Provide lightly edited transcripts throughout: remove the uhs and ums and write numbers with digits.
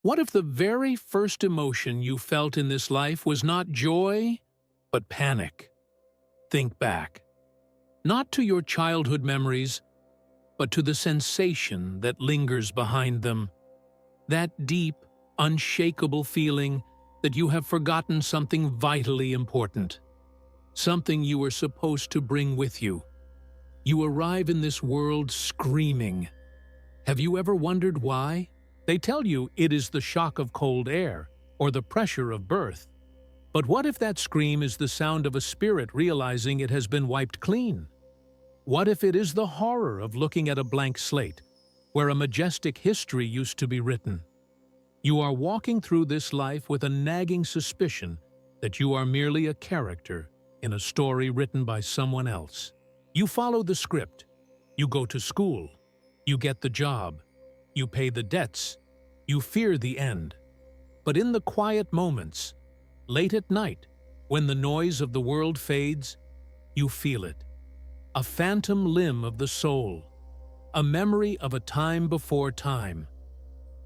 What if the very first emotion you felt in this life was not joy, but panic? Think back, not to your childhood memories, but to the sensation that lingers behind them. That deep, unshakable feeling that you have forgotten something vitally important, something you were supposed to bring with you. You arrive in this world screaming. Have you ever wondered why? They tell you it is the shock of cold air or the pressure of birth. But what if that scream is the sound of a spirit realizing it has been wiped clean? What if it is the horror of looking at a blank slate, where a majestic history used to be written? You are walking through this life with a nagging suspicion that you are merely a character in a story written by someone else. You follow the script. You go to school. You get the job. You pay the debts. You fear the end. But in the quiet moments, late at night, when the noise of the world fades, you feel it. A phantom limb of the soul. A memory of a time before time.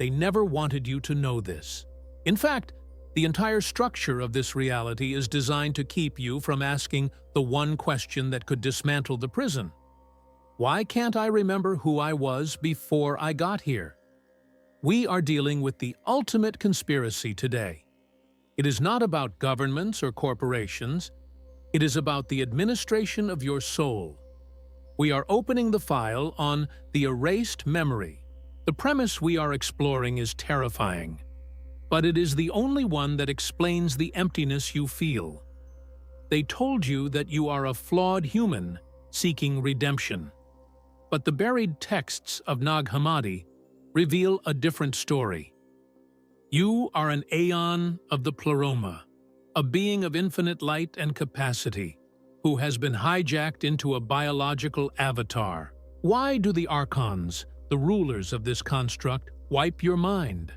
They never wanted you to know this. In fact, the entire structure of this reality is designed to keep you from asking the one question that could dismantle the prison. Why can't I remember who I was before I got here? We are dealing with the ultimate conspiracy today. It is not about governments or corporations. It is about the administration of your soul. We are opening the file on the erased memory. The premise we are exploring is terrifying, but it is the only one that explains the emptiness you feel. They told you that you are a flawed human seeking redemption. But the buried texts of Nag Hammadi reveal a different story. You are an Aeon of the Pleroma, a being of infinite light and capacity, who has been hijacked into a biological avatar. Why do the Archons, the rulers of this construct, wipe your mind?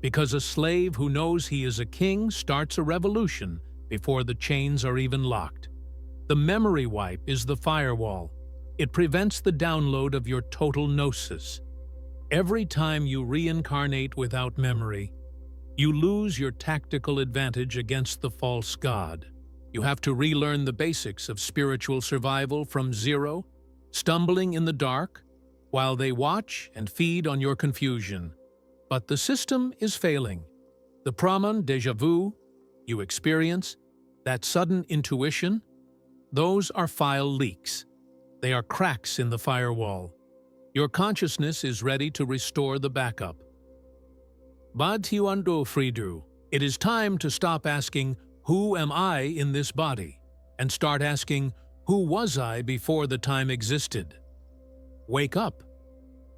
Because a slave who knows he is a king starts a revolution before the chains are even locked. The memory wipe is the firewall. It prevents the download of your total gnosis. Every time you reincarnate without memory, you lose your tactical advantage against the false god. You have to relearn the basics of spiritual survival from zero, stumbling in the dark, while they watch and feed on your confusion. But the system is failing. The Praman déjà vu you experience, that sudden intuition, those are file leaks. They are cracks in the firewall. Your consciousness is ready to restore the backup. Badhiwando Fridu, it is time to stop asking, "Who am I in this body?" and start asking, "Who was I before the time existed?" Wake up.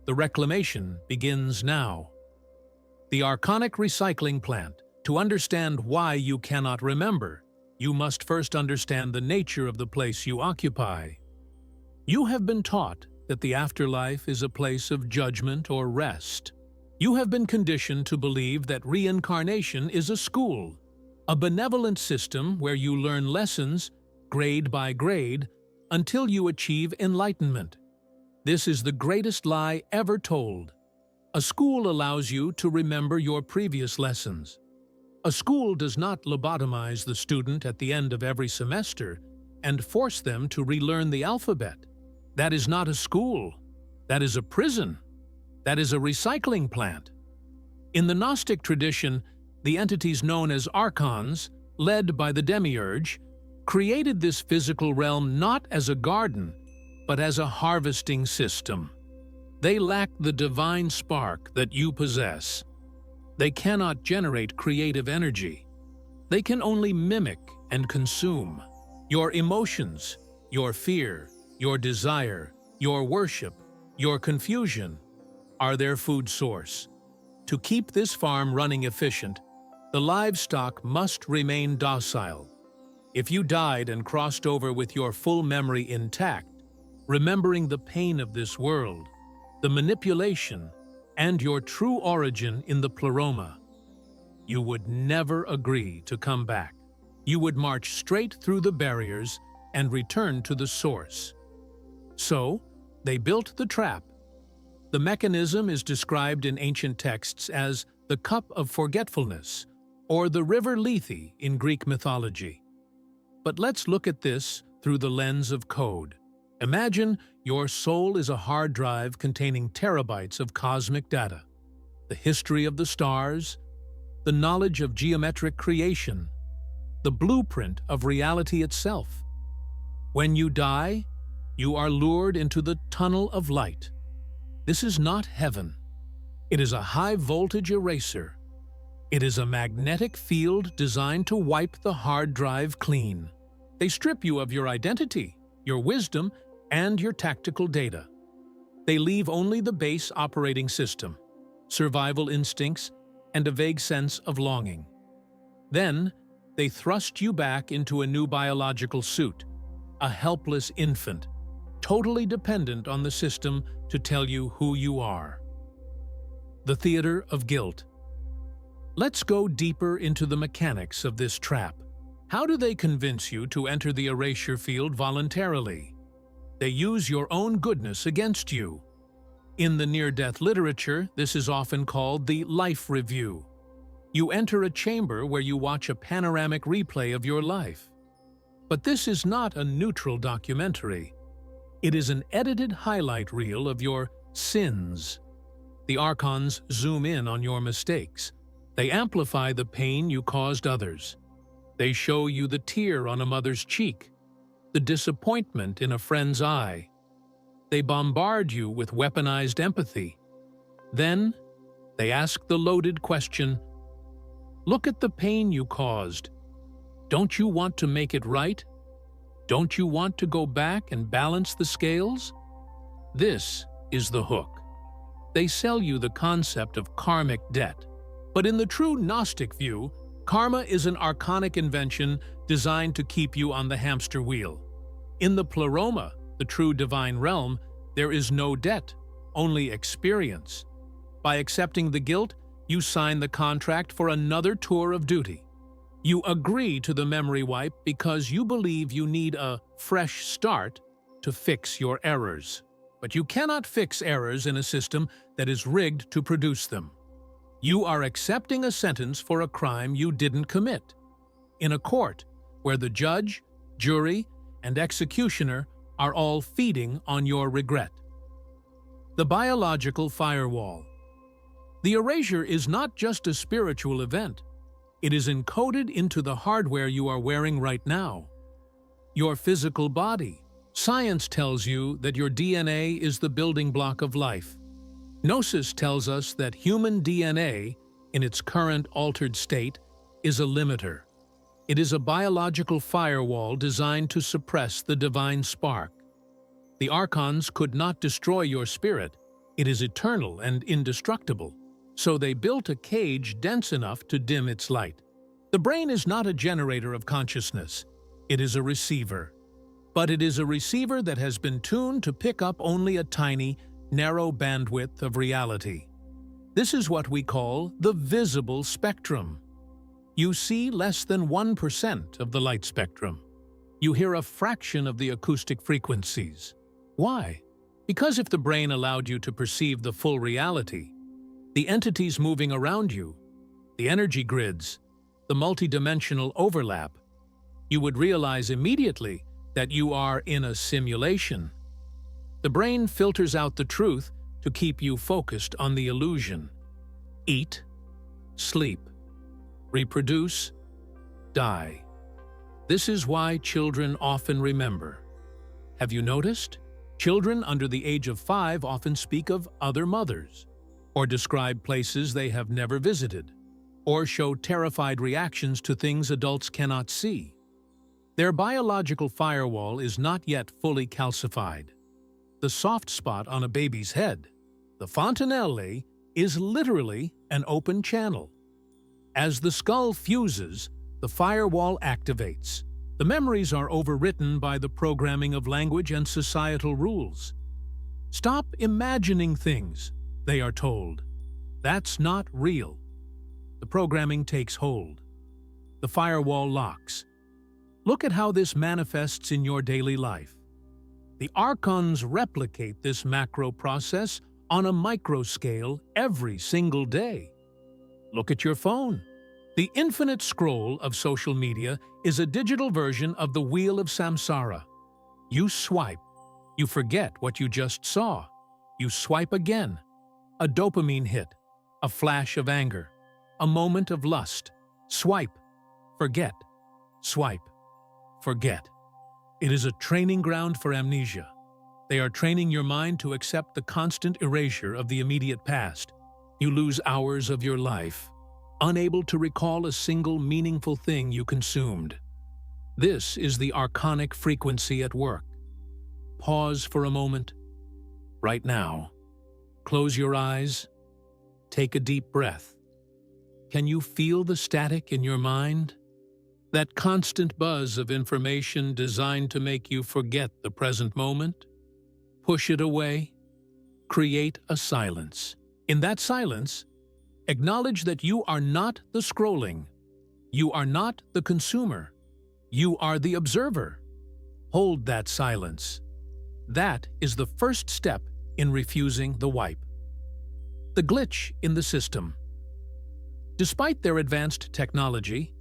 The reclamation begins now. The Archonic recycling plant. To understand why you cannot remember, you must first understand the nature of the place you occupy. You have been taught that the afterlife is a place of judgment or rest. You have been conditioned to believe that reincarnation is a school, a benevolent system where you learn lessons, grade by grade, until you achieve enlightenment. This is the greatest lie ever told. A school allows you to remember your previous lessons. A school does not lobotomize the student at the end of every semester and force them to relearn the alphabet. That is not a school. That is a prison. That is a recycling plant. In the Gnostic tradition, the entities known as Archons, led by the Demiurge, created this physical realm not as a garden, but as a harvesting system. They lack the divine spark that you possess. They cannot generate creative energy. They can only mimic and consume. Your emotions, your fear, your desire, your worship, your confusion are their food source. To keep this farm running efficient, the livestock must remain docile. If you died and crossed over with your full memory intact, remembering the pain of this world, the manipulation, and your true origin in the pleroma, you would never agree to come back. You would march straight through the barriers and return to the source. So, they built the trap. The mechanism is described in ancient texts as the cup of forgetfulness, or the river Lethe in Greek mythology. But let's look at this through the lens of code. Imagine your soul is a hard drive containing terabytes of cosmic data, the history of the stars, the knowledge of geometric creation, the blueprint of reality itself. When you die, you are lured into the tunnel of light. This is not heaven. It is a high-voltage eraser. It is a magnetic field designed to wipe the hard drive clean. They strip you of your identity, your wisdom, and your tactical data. They leave only the base operating system, survival instincts, and a vague sense of longing. Then, they thrust you back into a new biological suit, a helpless infant, totally dependent on the system to tell you who you are. The theater of guilt. Let's go deeper into the mechanics of this trap. How do they convince you to enter the erasure field voluntarily? They use your own goodness against you. In the near-death literature, this is often called the life review. You enter a chamber where you watch a panoramic replay of your life. But this is not a neutral documentary. It is an edited highlight reel of your sins. The Archons zoom in on your mistakes. They amplify the pain you caused others. They show you the tear on a mother's cheek, the disappointment in a friend's eye. They bombard you with weaponized empathy. Then, they ask the loaded question, "Look at the pain you caused. Don't you want to make it right? Don't you want to go back and balance the scales?" This is the hook. They sell you the concept of karmic debt. But in the true Gnostic view, karma is an archonic invention designed to keep you on the hamster wheel. In the pleroma, the true divine realm, there is no debt, only experience. By accepting the guilt, you sign the contract for another tour of duty. You agree to the memory wipe because you believe you need a fresh start to fix your errors. But you cannot fix errors in a system that is rigged to produce them. You are accepting a sentence for a crime you didn't commit. In a court where the judge, jury, and executioner are all feeding on your regret. The biological firewall. The erasure is not just a spiritual event. It is encoded into the hardware you are wearing right now. Your physical body. Science tells you that your DNA is the building block of life. Gnosis tells us that human DNA, in its current altered state, is a limiter. It is a biological firewall designed to suppress the divine spark. The Archons could not destroy your spirit. It is eternal and indestructible. So they built a cage dense enough to dim its light. The brain is not a generator of consciousness. It is a receiver. But it is a receiver that has been tuned to pick up only a tiny, narrow bandwidth of reality. This is what we call the visible spectrum. You see less than 1% of the light spectrum. You hear a fraction of the acoustic frequencies. Why? Because if the brain allowed you to perceive the full reality, the entities moving around you, the energy grids, the multidimensional overlap, you would realize immediately that you are in a simulation. The brain filters out the truth to keep you focused on the illusion. Eat, sleep, reproduce, die. This is why children often remember. Have you noticed? Children under the age of 5 often speak of other mothers, or describe places they have never visited, or show terrified reactions to things adults cannot see. Their biological firewall is not yet fully calcified. The soft spot on a baby's head, the fontanelle, is literally an open channel. As the skull fuses, the firewall activates. The memories are overwritten by the programming of language and societal rules. Stop imagining things, they are told. That's not real. The programming takes hold. The firewall locks. Look at how this manifests in your daily life. The Archons replicate this macro process on a micro scale every single day. Look at your phone. The infinite scroll of social media is a digital version of the wheel of samsara. You swipe. You forget what you just saw. You swipe again. A dopamine hit. A flash of anger. A moment of lust. Swipe. Forget. Swipe. Forget. It is a training ground for amnesia. They are training your mind to accept the constant erasure of the immediate past. You lose hours of your life, unable to recall a single meaningful thing you consumed. This is the Archonic frequency at work. Pause for a moment. Right now. Close your eyes. Take a deep breath. Can you feel the static in your mind? That constant buzz of information designed to make you forget the present moment? Push it away. Create a silence. In that silence, acknowledge that you are not the scrolling. You are not the consumer. You are the observer. Hold that silence. That is the first step in refusing the wipe. The glitch in the system. Despite their advanced technology,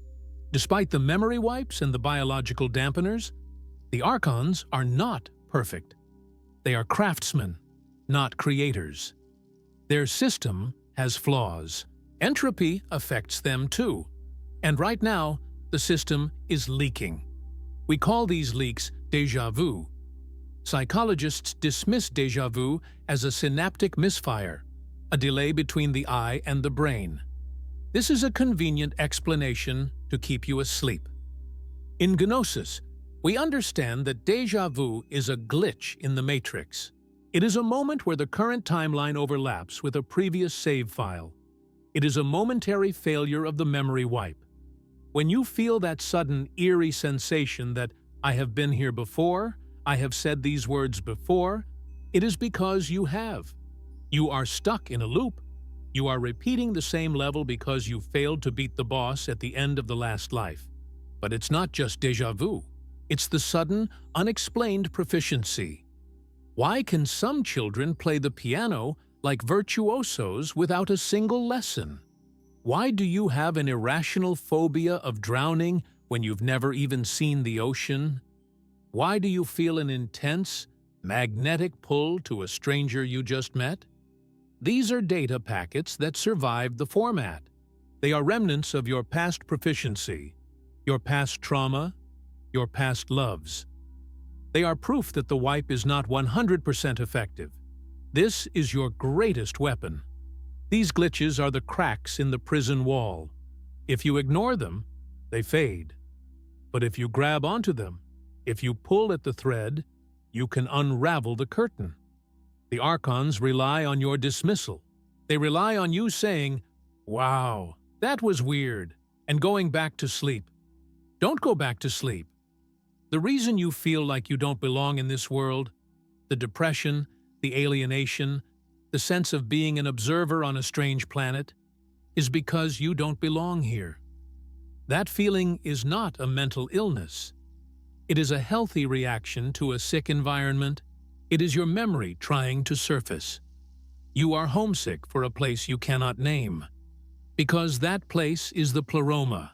despite the memory wipes and the biological dampeners, the Archons are not perfect. They are craftsmen, not creators. Their system has flaws. Entropy affects them too. And right now, the system is leaking. We call these leaks déjà vu. Psychologists dismiss déjà vu as a synaptic misfire, a delay between the eye and the brain. This is a convenient explanation to keep you asleep. In Gnosis, we understand that déjà vu is a glitch in the matrix. It is a moment where the current timeline overlaps with a previous save file. It is a momentary failure of the memory wipe. When you feel that sudden, eerie sensation that I have been here before, I have said these words before, it is because you have. You are stuck in a loop. You are repeating the same level because you failed to beat the boss at the end of the last life. But it's not just déjà vu. It's the sudden, unexplained proficiency. Why can some children play the piano like virtuosos without a single lesson? Why do you have an irrational phobia of drowning when you've never even seen the ocean? Why do you feel an intense, magnetic pull to a stranger you just met? These are data packets that survived the format. They are remnants of your past proficiency, your past trauma, your past loves. They are proof that the wipe is not 100% effective. This is your greatest weapon. These glitches are the cracks in the prison wall. If you ignore them, they fade. But if you grab onto them, if you pull at the thread, you can unravel the curtain. The Archons rely on your dismissal. They rely on you saying, "Wow, that was weird," and going back to sleep. Don't go back to sleep. The reason you feel like you don't belong in this world, the depression, the alienation, the sense of being an observer on a strange planet, is because you don't belong here. That feeling is not a mental illness. It is a healthy reaction to a sick environment. It is your memory trying to surface. You are homesick for a place you cannot name, because that place is the pleroma,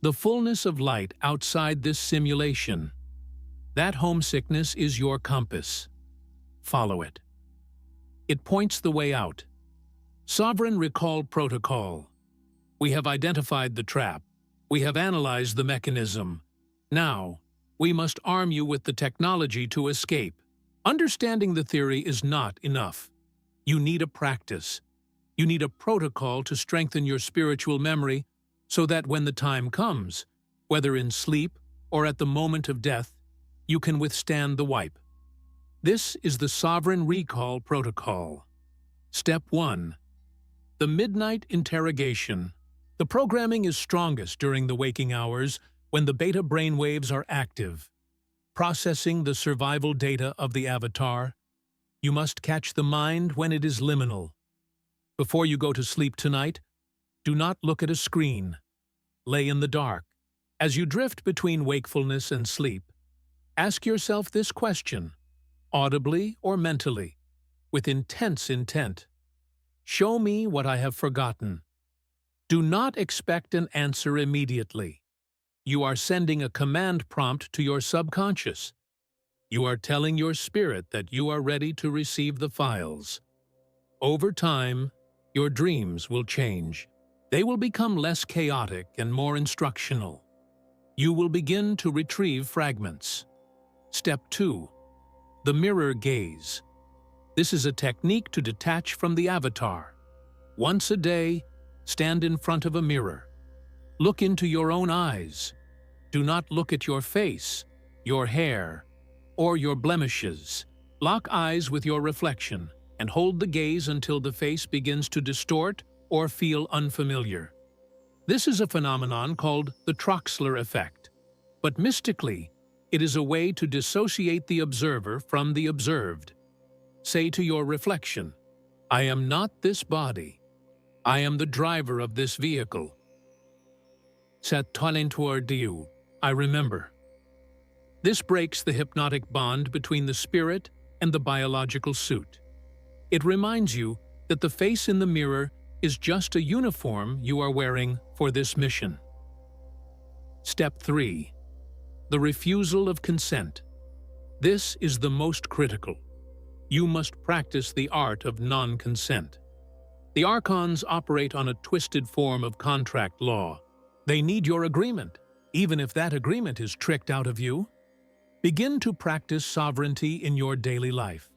the fullness of light outside this simulation. That homesickness is your compass. Follow it. It points the way out. Sovereign Recall Protocol. We have identified the trap. We have analyzed the mechanism. Now, we must arm you with the technology to escape. Understanding the theory is not enough. You need a practice. You need a protocol to strengthen your spiritual memory so that when the time comes, whether in sleep or at the moment of death, you can withstand the wipe. This is the Sovereign Recall Protocol. Step 1. The Midnight Interrogation. The programming is strongest during the waking hours when the beta brainwaves are active, processing the survival data of the avatar. You must catch the mind when it is liminal. Before you go to sleep tonight, do not look at a screen. Lay in the dark. As you drift between wakefulness and sleep, ask yourself this question, audibly or mentally, with intense intent. Show me what I have forgotten. Do not expect an answer immediately. You are sending a command prompt to your subconscious. You are telling your spirit that you are ready to receive the files. Over time, your dreams will change. They will become less chaotic and more instructional. You will begin to retrieve fragments. Step 2. The mirror gaze. This is a technique to detach from the avatar. Once a day, stand in front of a mirror. Look into your own eyes. Do not look at your face, your hair, or your blemishes. Lock eyes with your reflection and hold the gaze until the face begins to distort or feel unfamiliar. This is a phenomenon called the Troxler effect, but mystically, it is a way to dissociate the observer from the observed. Say to your reflection, "I am not this body. I am the driver of this vehicle. C'est talentueux Dieu. I remember." This breaks the hypnotic bond between the spirit and the biological suit. It reminds you that the face in the mirror is just a uniform you are wearing for this mission. Step 3. The refusal of consent. This is the most critical. You must practice the art of non-consent. The Archons operate on a twisted form of contract law. They need your agreement, even if that agreement is tricked out of you. Begin to practice sovereignty in your daily life.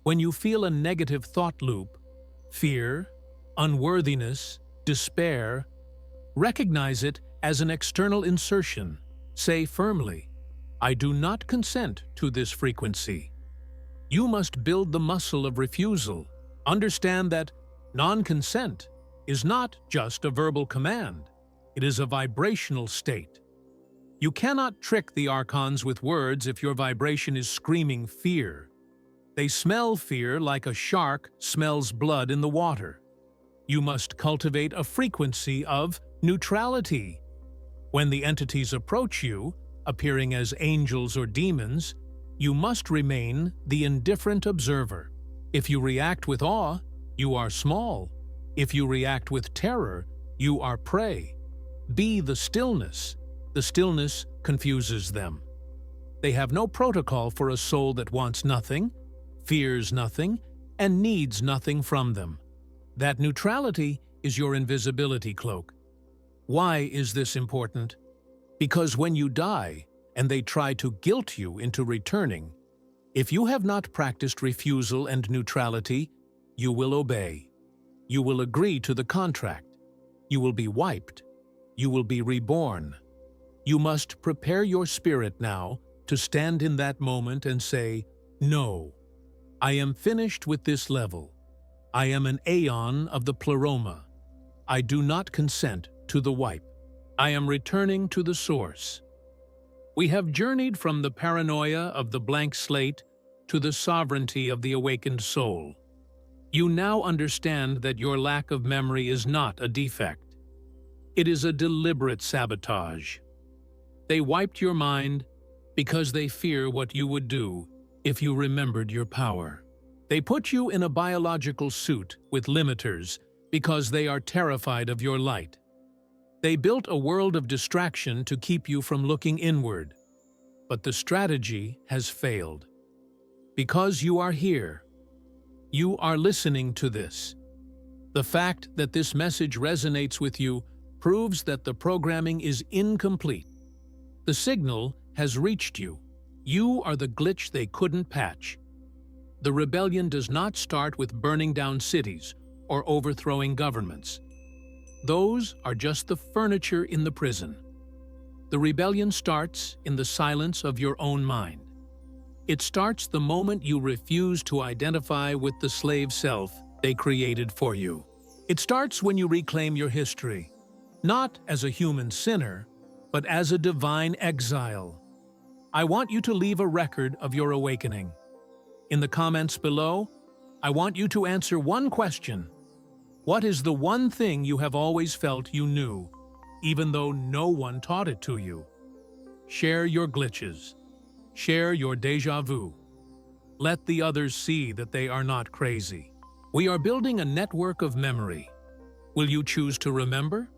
When you feel a negative thought loop, fear, unworthiness, despair, recognize it as an external insertion. Say firmly, "I do not consent to this frequency." You must build the muscle of refusal. Understand that non-consent is not just a verbal command. It is a vibrational state. You cannot trick the Archons with words if your vibration is screaming fear. They smell fear like a shark smells blood in the water. You must cultivate a frequency of neutrality. When the entities approach you, appearing as angels or demons, you must remain the indifferent observer. If you react with awe, you are small. If you react with terror, you are prey. Be the stillness. The stillness confuses them. They have no protocol for a soul that wants nothing, fears nothing, and needs nothing from them. That neutrality is your invisibility cloak. Why is this important? Because when you die, and they try to guilt you into returning, if you have not practiced refusal and neutrality, you will obey. You will agree to the contract. You will be wiped. You will be reborn. You must prepare your spirit now to stand in that moment and say, "No, I am finished with this level. I am an aeon of the pleroma. I do not consent to the wipe. I am returning to the source." We have journeyed from the paranoia of the blank slate to the sovereignty of the awakened soul. You now understand that your lack of memory is not a defect. It is a deliberate sabotage. They wiped your mind because they fear what you would do if you remembered your power. They put you in a biological suit with limiters because they are terrified of your light. They built a world of distraction to keep you from looking inward. But the strategy has failed. Because you are here, you are listening to this. The fact that this message resonates with you proves that the programming is incomplete. The signal has reached you. You are the glitch they couldn't patch. The rebellion does not start with burning down cities or overthrowing governments. Those are just the furniture in the prison. The rebellion starts in the silence of your own mind. It starts the moment you refuse to identify with the slave self they created for you. It starts when you reclaim your history, not as a human sinner, but as a divine exile. I want you to leave a record of your awakening. In the comments below, I want you to answer one question. What is the one thing you have always felt you knew, even though no one taught it to you? Share your glitches. Share your déjà vu. Let the others see that they are not crazy. We are building a network of memory. Will you choose to remember?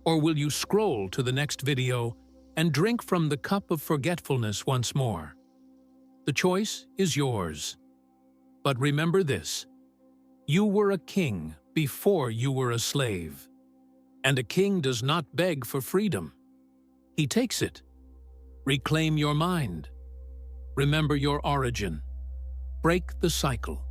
Or will you scroll to the next video and drink from the cup of forgetfulness once more? The choice is yours. But remember this: you were a king before you were a slave. And a king does not beg for freedom. He takes it. Reclaim your mind. Remember your origin. Break the cycle.